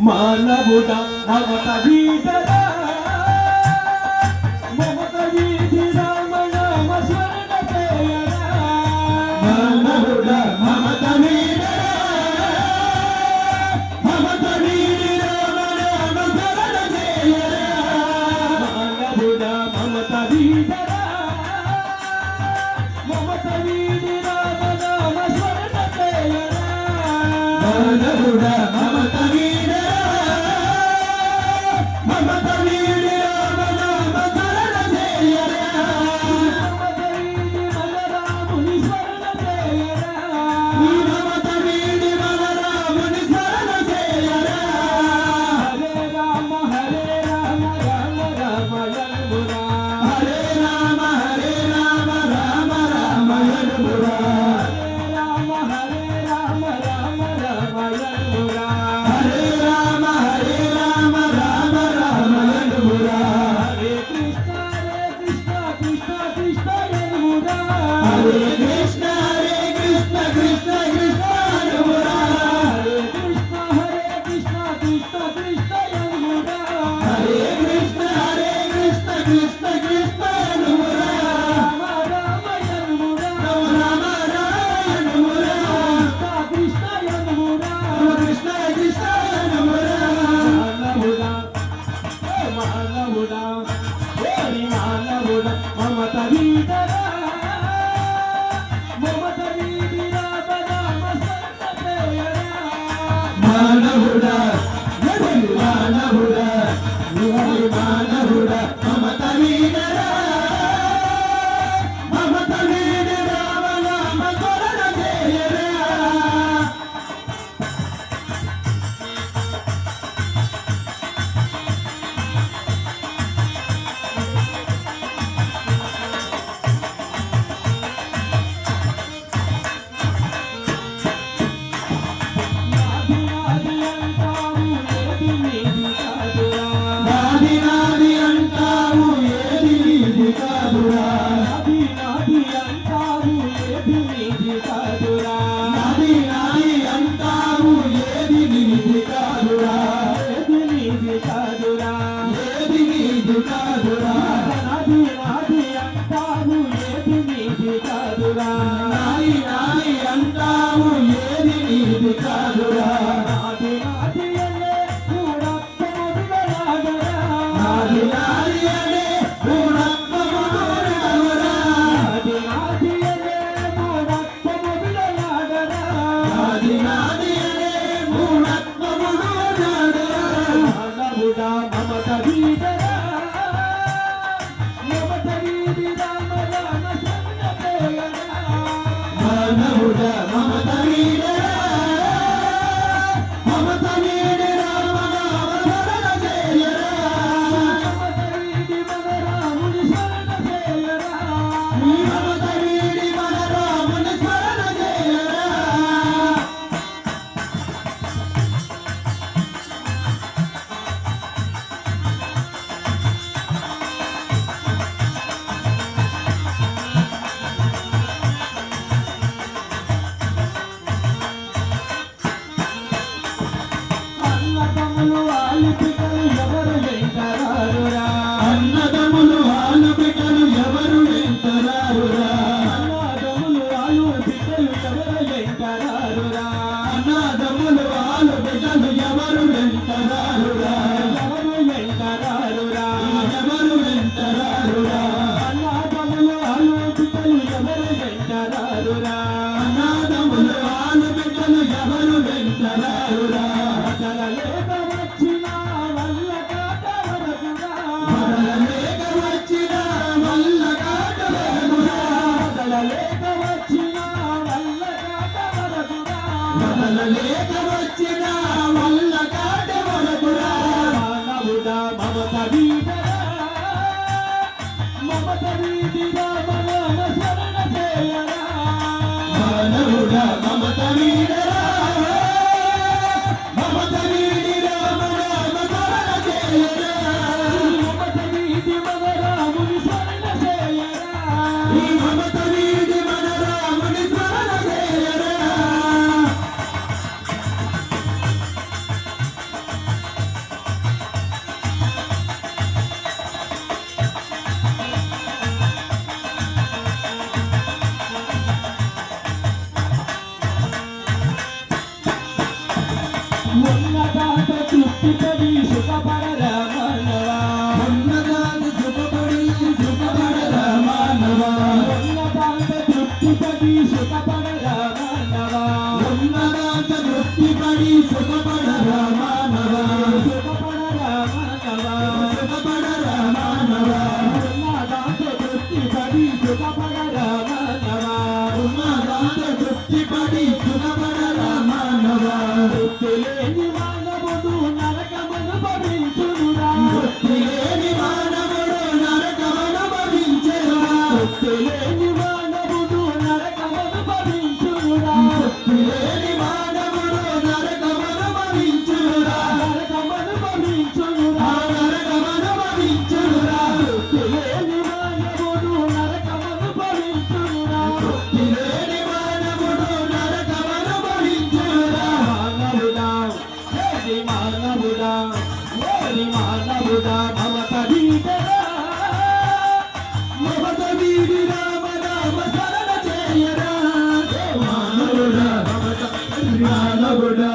మానవుడా మమత వీడరా మమత వీడి రామ నామ స్మరణ చేయరా మానవుడా మమత వీడరా మమత వీడి రామ నామ స్మరణ చేయరా మానవుడా మమత వీడరా మమత వీడి రామ నామ స్మరణ చేయరా మానవుడా మమత మమత వీడరా మమత వీడి రామ నామ స్మరణ చేయరా మానవుడా మానవుడా మానవుడా మమత వీడరా మమత వీడి రామ నామ స్మరణ చేయరా నాయి నాయి అంటావు ఏది నీది కాదురా నాది నాది అనే కూడప్ప మొదలలాగరా నాది నాది అనే కూడప్ప మొదలలాగరా నాది నాది అనే కూడప్ప మొదలలాగరా నాది నాది అనే కూడప్ప మొదలలాగరా మానవుడా మమత వీడరా మమత వీడి రామ రామ శరణ చేయరా మానవుడా మమత వీడరా మమత వీడి రామ నామ స్మరణ చేయరా మమత వీడి మన రాముని స్మరణ చేయరా మమత వీడి మన రాముని స్మరణ చేయరా అన్నదమ్ములు వాళ్ళు బిడ్డలు ఎవరు వెంటరారురా అన్నదమ్ములు వాళ్ళు బిడ్డలు ఎవరు వెంటరారురా అన్నదమ్ములు వాళ్ళు బిడ్డలు ఎవరు వెంటరారురా ఎవరు వెంటరారురా ఎవరు వెంటరారురా అన్నదమ్ములు వాళ్ళు బిడ్డలు ఎవరు వెంటరారురా అన్నదమ్ములు వాళ్ళు బిడ్డలు ఎవరు వెంటరారురా లేక వచ్చిన వల్ల కాట వరకురా లేక వచ్చిన వల్ల కాట వరకురా లేక వచ్చిన వల్ల కాట వరకురా లేక వచ్చిన వల్ల కాట వరకురా మానవుడా మమత వీడరా మమత వీడి రామ నామ స్మరణ చేయరా మానవుడా మమత తృప్తిపడి సుఖపడరా మానవా సుఖపడరా మానవా సుఖపడరా మానవా ఉన్నదాంతో తృప్తిపడి సుఖపడరా మానవా ఉన్నదాంతో తృప్తిపడి సుఖపడరా మానవా తృప్తి లేని మానవుడు నరకమును భవించునురా తృప్తి లేని మానవుడు నరకమును భవించెనురా తృప్తి లేని మానవుడు నరకమును భవించునురా తృప్తి లేని మానవుడు నరకమును భవించెనురా నరకమును భవించునురా ఆ నరకమును భవించెనురా తృప్తి లేని మానవుడు నరకమును భవించునురా తృప్తి లేని మానవుడు నరకమును భవించెనురా మానవుడా ఏది మానవుడా ఓరి మానవుడా మమత వీడరా మమత వీడి రామ నామ స్మరణ చేయరా మానవుడా మానవుడా